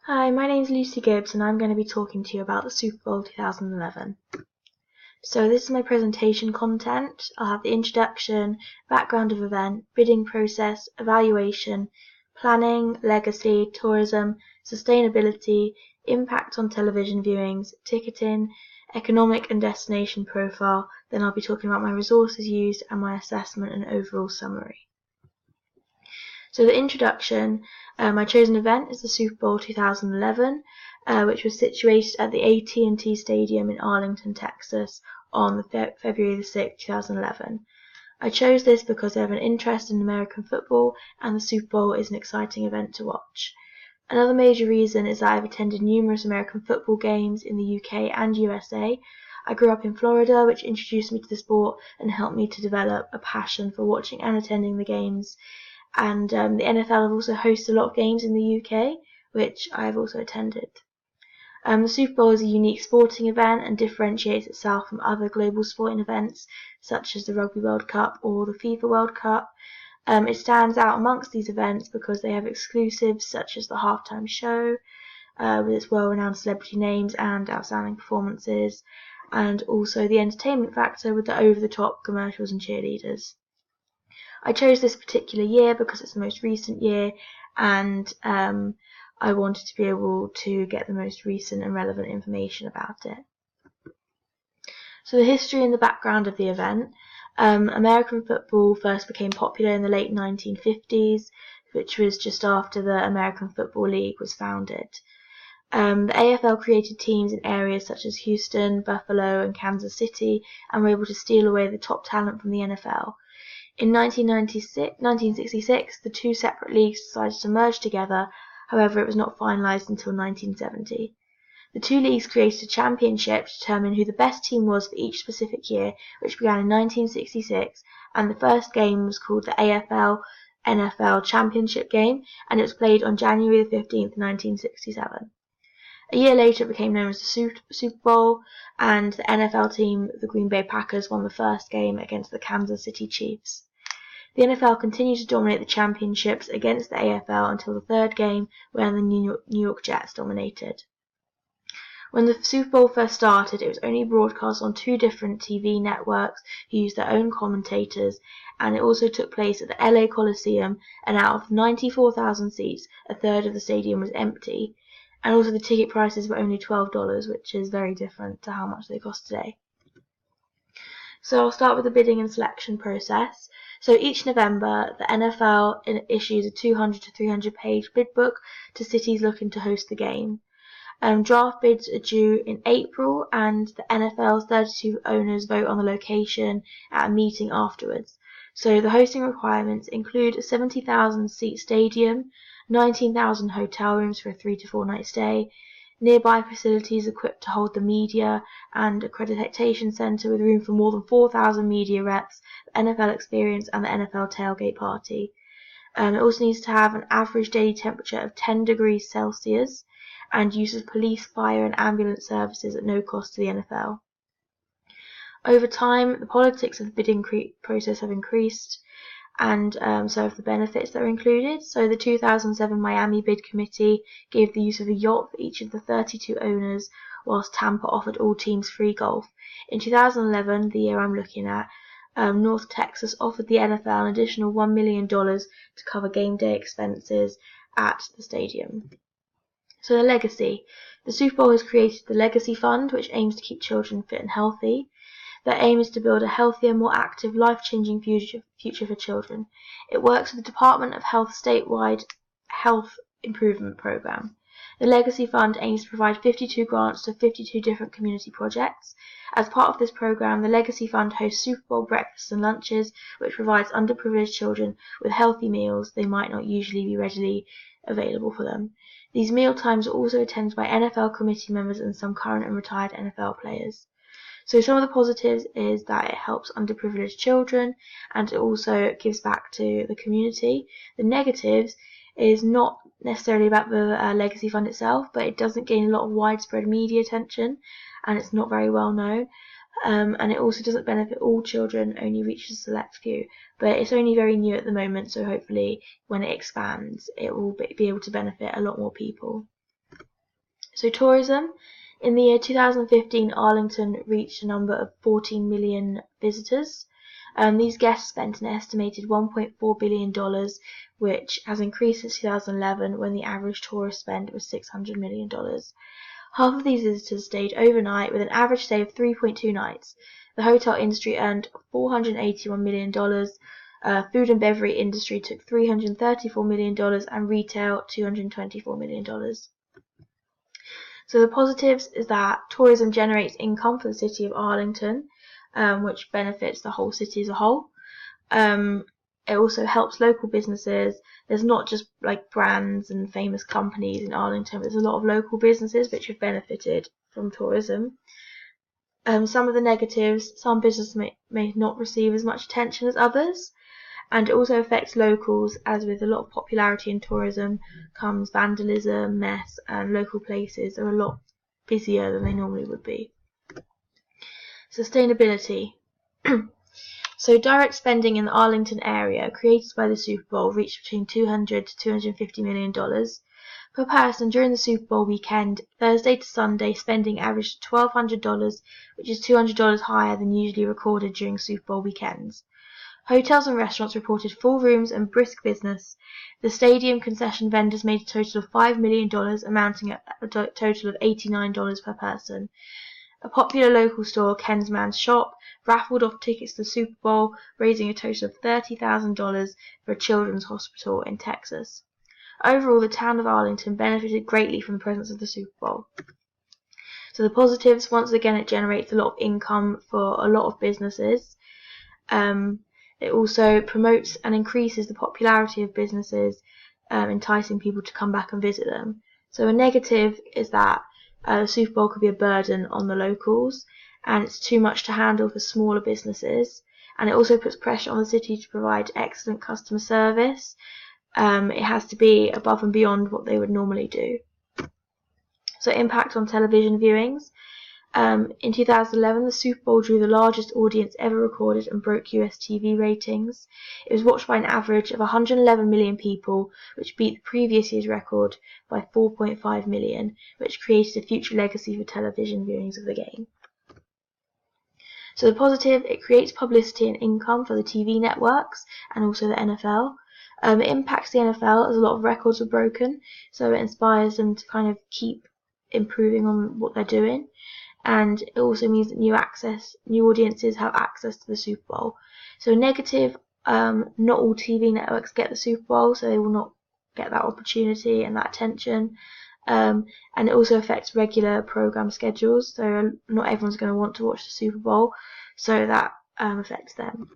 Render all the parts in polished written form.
Hi, my name is Lucy Gibbs and I'm going to be talking to you about the Super Bowl 2011. So this is my presentation content. I'll have the introduction, background of event, bidding process, evaluation, planning, legacy, tourism, sustainability, impact on television viewings, ticketing, economic and destination profile. Then I'll be talking about my resources used and my assessment and overall summary. So the introduction, my chosen event is the Super Bowl 2011, which was situated at the AT&T Stadium in Arlington, Texas on February 6, 2011. I chose this because I have an interest in American football and the Super Bowl is an exciting event to watch. Another major reason is that I've attended numerous American football games in the UK and USA. I grew up in Florida, which introduced me to the sport and helped me to develop a passion for watching and attending the games. And the NFL have also hosted a lot of games in the UK, which I've also attended. The Super Bowl is a unique sporting event and differentiates itself from other global sporting events, such as the Rugby World Cup or the FIFA World Cup. It stands out amongst these events because they have exclusives such as the halftime show, with its well-renowned celebrity names and outstanding performances, and also the entertainment factor with the over-the-top commercials and cheerleaders. I chose this particular year because it's the most recent year and I wanted to be able to get the most recent and relevant information about it. So the history and the background of the event. American football first became popular in the late 1950s, which was just after the American Football League was founded. The AFL created teams in areas such as Houston, Buffalo and Kansas City and were able to steal away the top talent from the NFL. In 1966, the two separate leagues decided to merge together, however it was not finalised until 1970. The two leagues created a championship to determine who the best team was for each specific year, which began in 1966, and the first game was called the AFL-NFL Championship game, and it was played on January 15th, 1967. A year later it became known as the Super Bowl, and the NFL team, the Green Bay Packers, won the first game against the Kansas City Chiefs. The NFL continued to dominate the championships against the AFL until the third game, when the New York Jets dominated. When the Super Bowl first started, it was only broadcast on two different TV networks who used their own commentators, and it also took place at the LA Coliseum, and out of 94,000 seats, a third of the stadium was empty. And also the ticket prices were only $12, which is very different to how much they cost today. So I'll start with the bidding and selection process. So each November, the NFL issues a 200 to 300 page bid book to cities looking to host the game. Draft bids are due in April, and the NFL's 32 owners vote on the location at a meeting afterwards. So the hosting requirements include a 70,000 seat stadium, 19,000 hotel rooms for a 3 to 4 night stay, nearby facilities equipped to hold the media, and accreditation centre with room for more than 4,000 media reps, the NFL experience and the NFL tailgate party. It also needs to have an average daily temperature of 10 degrees Celsius and uses police, fire and ambulance services at no cost to the NFL. Over time, the politics of the bidding process have increased, and so have the benefits that are included. So the 2007 Miami Bid Committee gave the use of a yacht for each of the 32 owners, whilst Tampa offered all teams free golf. In 2011, the year I'm looking at, North Texas offered the NFL an additional $1 million to cover game day expenses at the stadium. So the legacy. The Super Bowl has created the Legacy Fund, which aims to keep children fit and healthy. Their aim is to build a healthier, more active, life-changing future for children. It works with the Department of Health statewide health improvement program. The Legacy Fund aims to provide 52 grants to 52 different community projects. As part of this program, the Legacy Fund hosts Super Bowl breakfasts and lunches, which provides underprivileged children with healthy meals they might not usually be readily available for them. These meal times are also attended by NFL committee members and some current and retired NFL players. So some of the positives is that it helps underprivileged children and it also gives back to the community. The negatives is not necessarily about the Legacy Fund itself, but it doesn't gain a lot of widespread media attention and it's not very well known. And it also doesn't benefit all children, only reaches a select few. But it's only very new at the moment, so hopefully when it expands, it will be able to benefit a lot more people. So tourism. In the year 2015, Arlington reached a number of 14 million visitors. These guests spent an estimated $1.4 billion, which has increased since 2011 when the average tourist spend was $600 million. Half of these visitors stayed overnight with an average stay of 3.2 nights. The hotel industry earned $481 million. Food and beverage industry took $334 million and retail $224 million. So the positives is that tourism generates income for the city of Arlington, which benefits the whole city as a whole. It also helps local businesses. There's not just like brands and famous companies in Arlington. There's a lot of local businesses which have benefited from tourism. Some of the negatives, some businesses may not receive as much attention as others. And it also affects locals, as with a lot of popularity in tourism comes vandalism, mess, and local places are a lot busier than they normally would be. Sustainability. So direct spending in the Arlington area created by the Super Bowl reached between $200 to $250 million. Per person, during the Super Bowl weekend, Thursday to Sunday, spending averaged $1,200, which is $200 higher than usually recorded during Super Bowl weekends. Hotels and restaurants reported full rooms and brisk business. The stadium concession vendors made a total of $5 million, amounting to a total of $89 per person. A popular local store, Ken's Man's Shop, raffled off tickets to the Super Bowl, raising a total of $30,000 for a children's hospital in Texas. Overall, the town of Arlington benefited greatly from the presence of the Super Bowl. So the positives, once again, it generates a lot of income for a lot of businesses. It also promotes and increases the popularity of businesses, enticing people to come back and visit them. So a negative is that the Super Bowl could be a burden on the locals, and it's too much to handle for smaller businesses. And it also puts pressure on the city to provide excellent customer service. It has to be above and beyond what they would normally do. So impact on television viewings. In 2011, the Super Bowl drew the largest audience ever recorded and broke US TV ratings. It was watched by an average of 111 million people, which beat the previous year's record by 4.5 million, which created a future legacy for television viewings of the game. So the positive, it creates publicity and income for the TV networks and also the NFL. It impacts the NFL as a lot of records were broken, so it inspires them to kind of keep improving on what they're doing. And it also means that new audiences have access to the Super Bowl. So negative, not all TV networks get the Super Bowl, so they will not get that opportunity and that attention. And it also affects regular program schedules, so not everyone's going to want to watch the Super Bowl, so that affects them.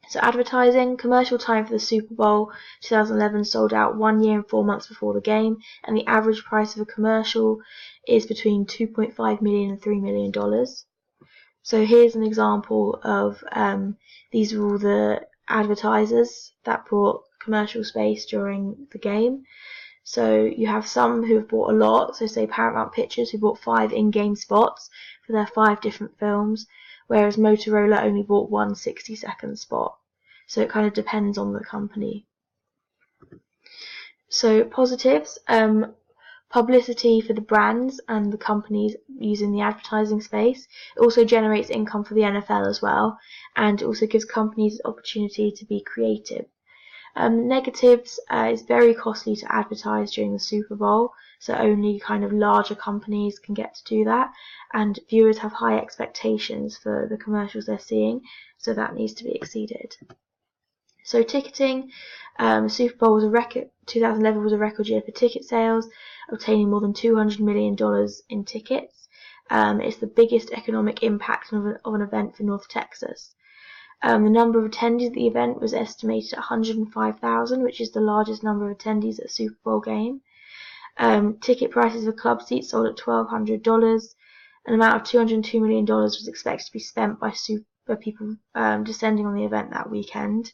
So advertising, commercial time for the Super Bowl 2011 sold out 1 year and 4 months before the game, and the average price of a commercial is between $2.5 million and $3 million. So here's an example of these are all the advertisers that brought commercial space during the game. So you have some who have bought a lot, so say Paramount Pictures, who bought 5 in-game spots for their 5 different films, whereas Motorola only bought 1 60-second spot. So it kind of depends on the company. So positives, publicity for the brands and the companies using the advertising space. It also generates income for the NFL as well, and also gives companies the opportunity to be creative. Negatives, it's very costly to advertise during the Super Bowl, so only kind of larger companies can get to do that, and viewers have high expectations for the commercials they're seeing, so that needs to be exceeded. So ticketing, Super Bowl was 2011 was a record year for ticket sales, obtaining more than $200 million in tickets. It's the biggest economic impact of an event for North Texas. The number of attendees at the event was estimated at 105,000, which is the largest number of attendees at a Super Bowl game. Ticket prices for club seats sold at $1,200. An amount of $202 million was expected to be spent by people descending on the event that weekend.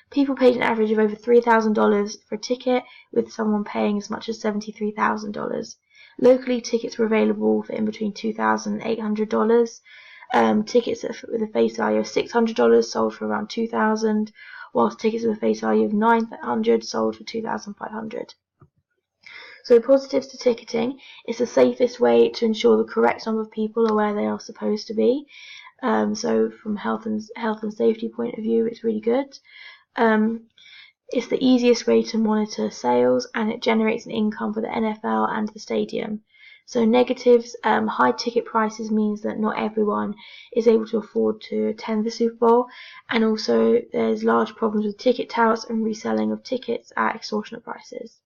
People paid an average of over $3,000 for a ticket, with someone paying as much as $73,000. Locally, tickets were available for in between $2,000 and $800. Tickets with a face value of $600 sold for around $2,000, whilst tickets with a face value of $900 sold for $2,500. So positives to ticketing: it's the safest way to ensure the correct number of people are where they are supposed to be. So from health and safety point of view, it's really good. It's the easiest way to monitor sales, and it generates an income for the NFL and the stadium. So negatives: high ticket prices means that not everyone is able to afford to attend the Super Bowl, and also there's large problems with ticket touts and reselling of tickets at extortionate prices.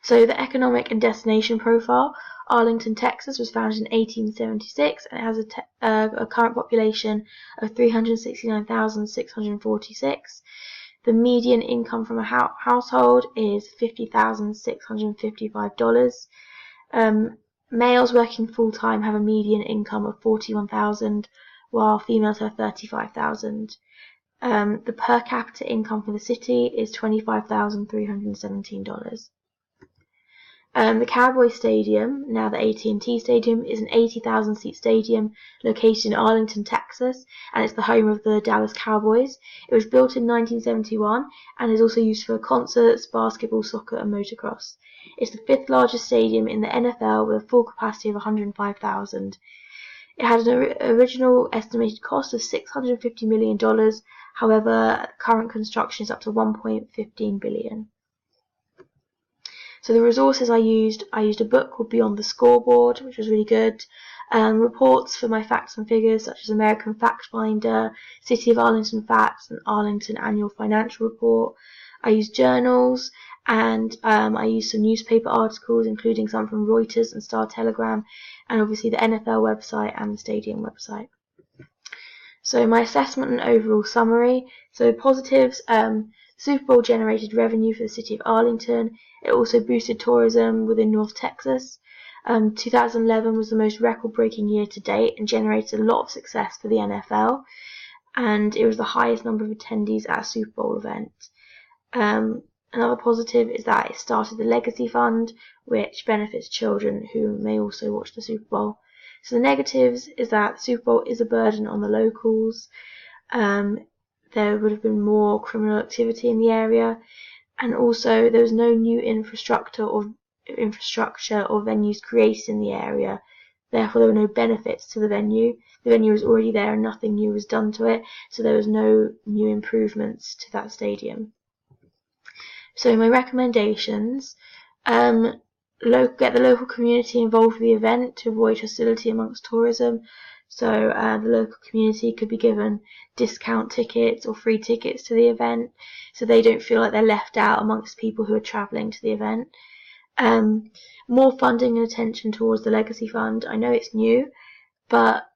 So the economic and destination profile: Arlington, Texas was founded in 1876 and it has a current population of 369,646. The median income from a household is $50,655. Males working full-time have a median income of $41,000, while females have $35,000. The per capita income for the city is $25,317. The Cowboys Stadium, now the AT&T Stadium, is an 80,000-seat stadium located in Arlington, Texas, and it's the home of the Dallas Cowboys. It was built in 1971 and is also used for concerts, basketball, soccer, and motocross. It's the 5th largest stadium in the NFL with a full capacity of 105,000. It had an original estimated cost of $650 million. However, current construction is up to $1.15 billion. So the resources I used a book called Beyond the Scoreboard, which was really good. Reports for my facts and figures, such as American Fact Finder, City of Arlington Facts, and Arlington Annual Financial Report. I used journals, and I used some newspaper articles, including some from Reuters and Star Telegram, and obviously the NFL website and the stadium website. So my assessment and overall summary. So positives: Super Bowl generated revenue for the city of Arlington. It also boosted tourism within North Texas. 2011 was the most record-breaking year to date and generated a lot of success for the NFL. And it was the highest number of attendees at a Super Bowl event. Another positive is that it started the Legacy Fund, which benefits children who may also watch the Super Bowl. So the negatives is that the Super Bowl is a burden on the locals. There would have been more criminal activity in the area, and also there was no new infrastructure or venues created in the area. Therefore, there were no benefits to the venue. The venue was already there and nothing new was done to it, so there was no new improvements to that stadium. So my recommendations: get the local community involved with the event to avoid hostility amongst tourism. So the local community could be given discount tickets or free tickets to the event, so they don't feel like they're left out amongst people who are travelling to the event. More funding and attention towards the Legacy Fund. I know it's new, but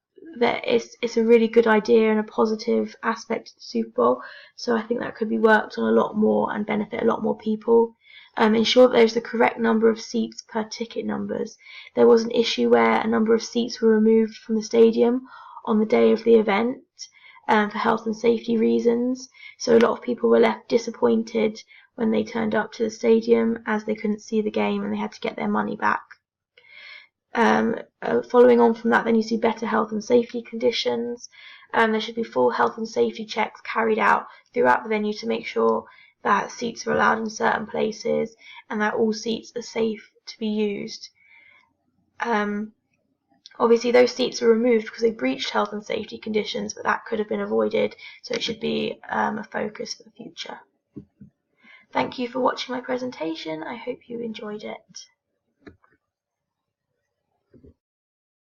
it's a really good idea and a positive aspect of the Super Bowl, so I think that could be worked on a lot more and benefit a lot more people. Ensure that there's the correct number of seats per ticket numbers. There was an issue where a number of seats were removed from the stadium on the day of the event for health and safety reasons, so a lot of people were left disappointed when they turned up to the stadium as they couldn't see the game and they had to get their money back. Following on from that, there needs to be better health and safety conditions. There should be full health and safety checks carried out throughout the venue to make sure that seats are allowed in certain places and that all seats are safe to be used. Obviously those seats were removed because they breached health and safety conditions, but that could have been avoided, so it should be a focus for the future. Thank you for watching my presentation. I hope you enjoyed it.